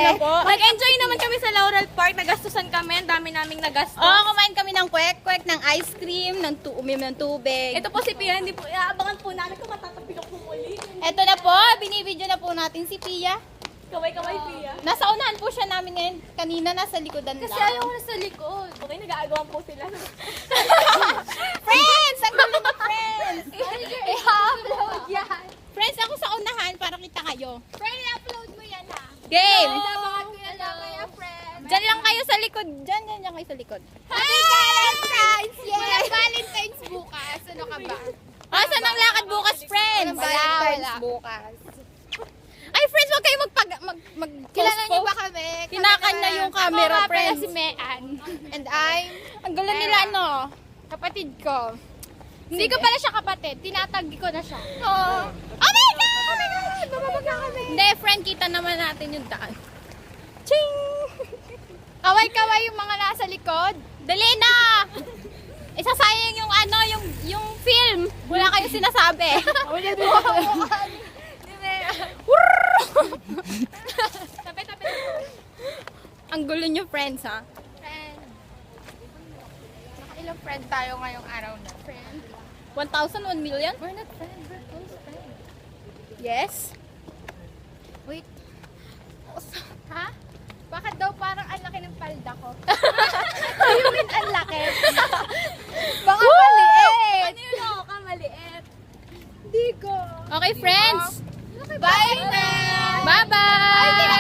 na po. Mag-enjoy naman kami sa Laurel Park. Nagastusan kami. Ang dami naming nagastos. Oo, kumain kami ng kwek-kwek, ng ice cream, uminom ng tubig. Ito po si Pia. Hindi po, aabangan po namin kung matatapilok po muli. Ito na po, binibidyo na po natin si Pia. Kaway-kaway, Pia. Nasa unahan po siya namin ngayon. Kanina nasa likodan Kasi lang. ayaw ko na sa likod. Okay, nag-aagawan po sila. Friends! Ang gulo na friends! I-upload yan. Friends, ako sa unahan para kita kayo. Friend, i-upload mo yan ha. Game! Abangan ko yan lang kaya, friend. Diyan lang kayo sa likod. Diyan kayo sa likod. Happy Valentine's! Yes! Walang Valentine's bukas. Ano ka ba? Saan ang lakad bukas, friends? Wala. bukas. Ay, friends, huwag kayo Kilala niyo ba kami? Kinakanya yung camera, Ako nga pala friends. si Mean. And I'm Ang gulo nila, no? kapatid ko. Hindi ko pala siya kapatid. Tinatag ko na siya. Oh my God! Oh my God! Bababa kami. Hindi, friend, kita naman natin yung daan. Ching! Kaway-kaway yung mga nasa likod. Dali na! Isasayang yung yung film. Wala kayong sinasabi. Tabi-tabi. Ang gulo nyo, friends, ha? Friend. Nakailang friend tayo ngayong araw na. Friend. 1,000, 1 million? We're not friends. We're close friends. Yes. Wait. Ha? Bakit daw parang ang laki ng palda ko? You mean ang laki? Baka maliit. Ano yun ako ka maliit? Hindi ko. Okay, friends. Bye na! Bye-bye!